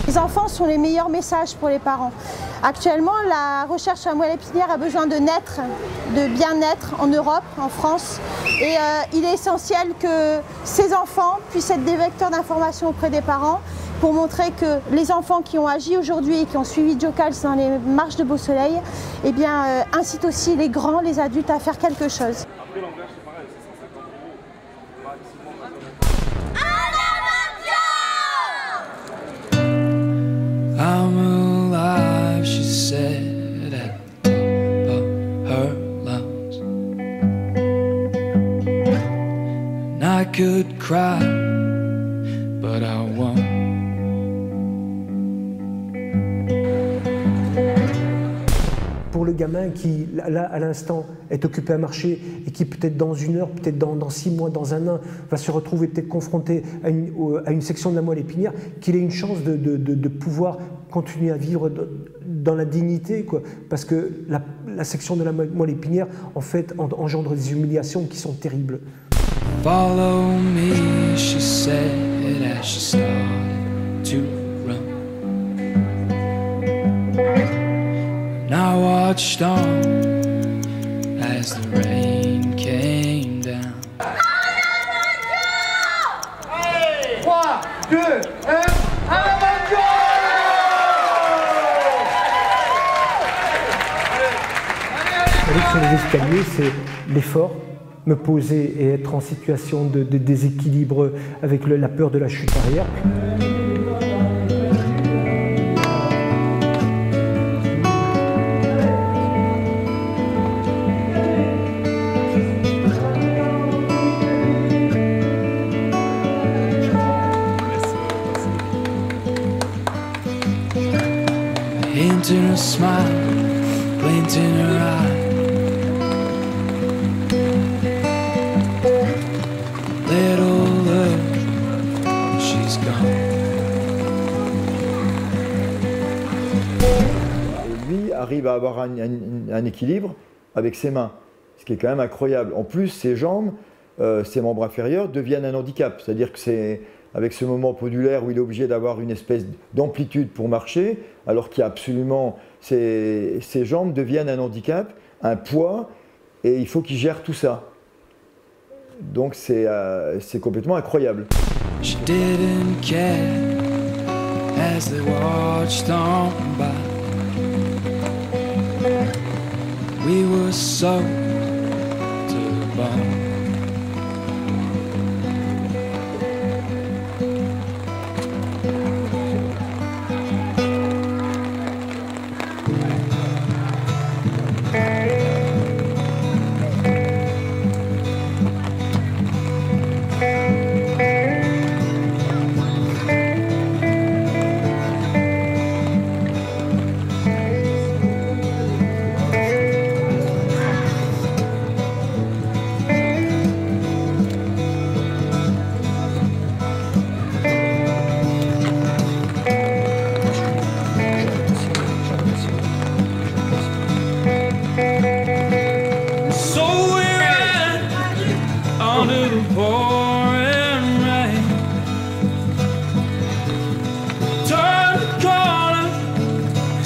Les enfants sont les meilleurs messages pour les parents. Actuellement, la recherche à moelle épinière a besoin de naître, de bien-être en Europe, en France. Et il est essentiel que ces enfants puissent être des vecteurs d'information auprès des parents pour montrer que les enfants qui ont agi aujourd'hui et qui ont suivi Joe Cals dans les marches de Beau Soleil, eh bien, incitent aussi les grands, les adultes à faire quelque chose. Après l'envers, c'est pareil, c'est 150 €. I'm alive, she said at the top of her lungs. And I could cry, but I won't. Pour le gamin qui, là, à l'instant, est occupé à marcher et qui peut-être dans 1 heure, peut-être dans 6 mois, dans 1 an, va se retrouver peut-être confronté à une section de la moelle épinière, qu'il ait une chance de pouvoir continuer à vivre dans la dignité, quoi. Parce que la section de la moelle épinière, en fait, engendre des humiliations qui sont terribles. Follow me, she said as she started to run. And I watched on as the rain came down. 3, 2, 1, Aller sur les escaliers, c'est l'effort, me poser et être en situation de déséquilibre avec la peur de la chute arrière. Hint in her smile, glint in her eye. Little look, she's gone. Lui arrive à avoir un équilibre avec ses mains, ce qui est quand même incroyable. En plus, ses jambes, ses membres inférieurs deviennent un handicap. C'est-à-dire que c'est avec ce moment pendulaire où il est obligé d'avoir une espèce d'amplitude pour marcher, alors qu'il y a absolument... Ses jambes deviennent un handicap, un poids, et il faut qu'il gère tout ça. Donc c'est complètement incroyable. She didn't care as they watched on by. We were so to the bone.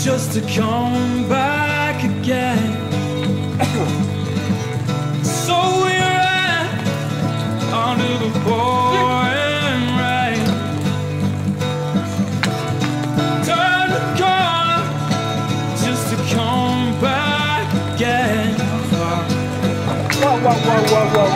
Just to come back again. So we ran under the pouring rain. Turn the corner just to come back again. Wow, wow, wow, wow, wow.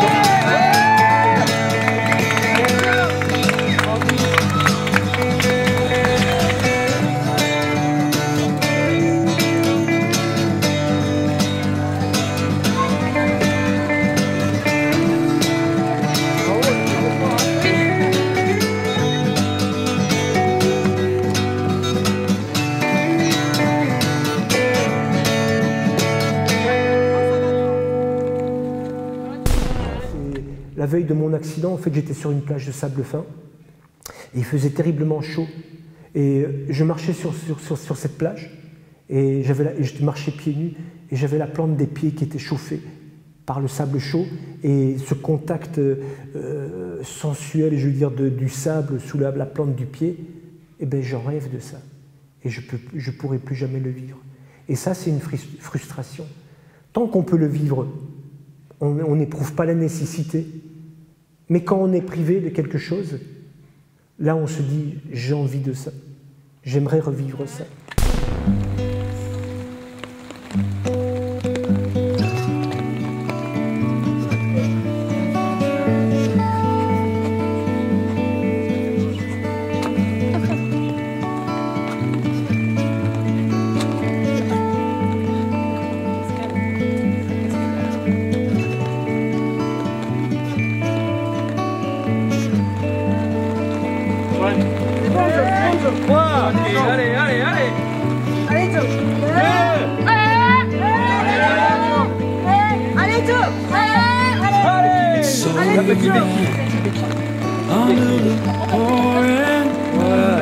La veille de mon accident, en fait, j'étais sur une plage de sable fin et il faisait terriblement chaud. Et je marchais sur cette plage et je marchais pieds nus et j'avais la plante des pieds qui était chauffée par le sable chaud et ce contact sensuel, je veux dire, du sable sous la plante du pied eh ben, j'en rêve de ça. Et je ne pourrai plus jamais le vivre. Et ça, c'est une frustration. Tant qu'on peut le vivre, on n'éprouve pas la nécessité. Mais quand on est privé de quelque chose, là, on se dit, j'ai envie de ça. J'aimerais revivre ça.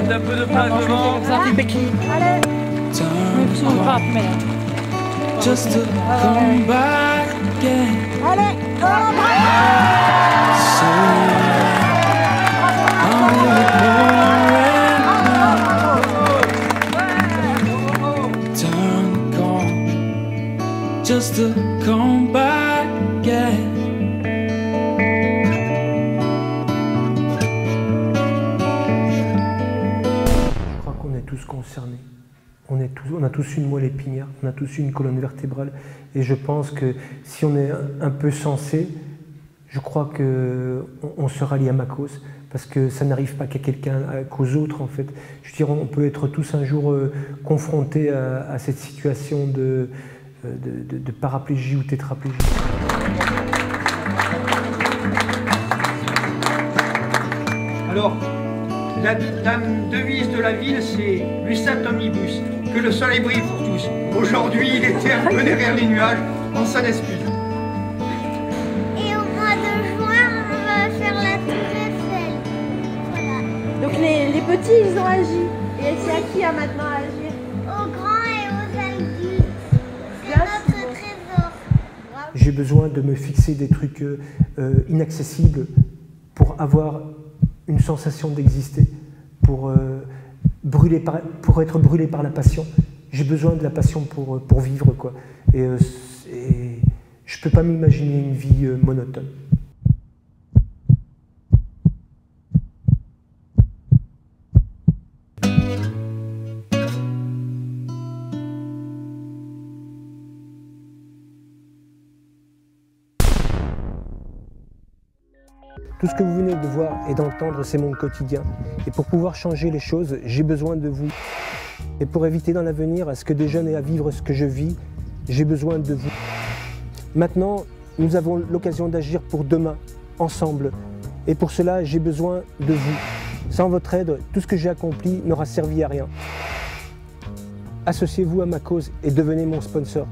Un peu de place devant. Just to come back again. So I'm turn gone. Just to come back again. Tous concernés. On a tous une moelle épinière, on a tous une colonne vertébrale et je pense que si on est un peu sensé, je crois qu'on se rallie à ma cause parce que ça n'arrive pas qu'à quelqu'un, qu'aux autres en fait. Je veux dire, on peut être tous un jour confrontés à cette situation de paraplégie ou tétraplégie. Alors, la devise de la ville, c'est « Lusat omnibus », que le soleil brille pour tous. Aujourd'hui, il était un peu derrière les nuages, on s'en excuse. Et au mois de juin, on va faire la tour Eiffel. Voilà. Donc les petits, ils ont agi. Et c'est à qui à maintenant à agir? Aux grands et aux adultes. C'est notre trésor. J'ai besoin de me fixer des trucs inaccessibles pour avoir une sensation d'exister, pour être brûlé par la passion. J'ai besoin de la passion pour vivre, quoi. Et je ne peux pas m'imaginer une vie monotone. Tout ce que vous venez de voir et d'entendre, c'est mon quotidien. Et pour pouvoir changer les choses, j'ai besoin de vous. Et pour éviter dans l'avenir à ce que des jeunes aient à vivre ce que je vis, j'ai besoin de vous. Maintenant, nous avons l'occasion d'agir pour demain, ensemble. Et pour cela, j'ai besoin de vous. Sans votre aide, tout ce que j'ai accompli n'aura servi à rien. Associez-vous à ma cause et devenez mon sponsor.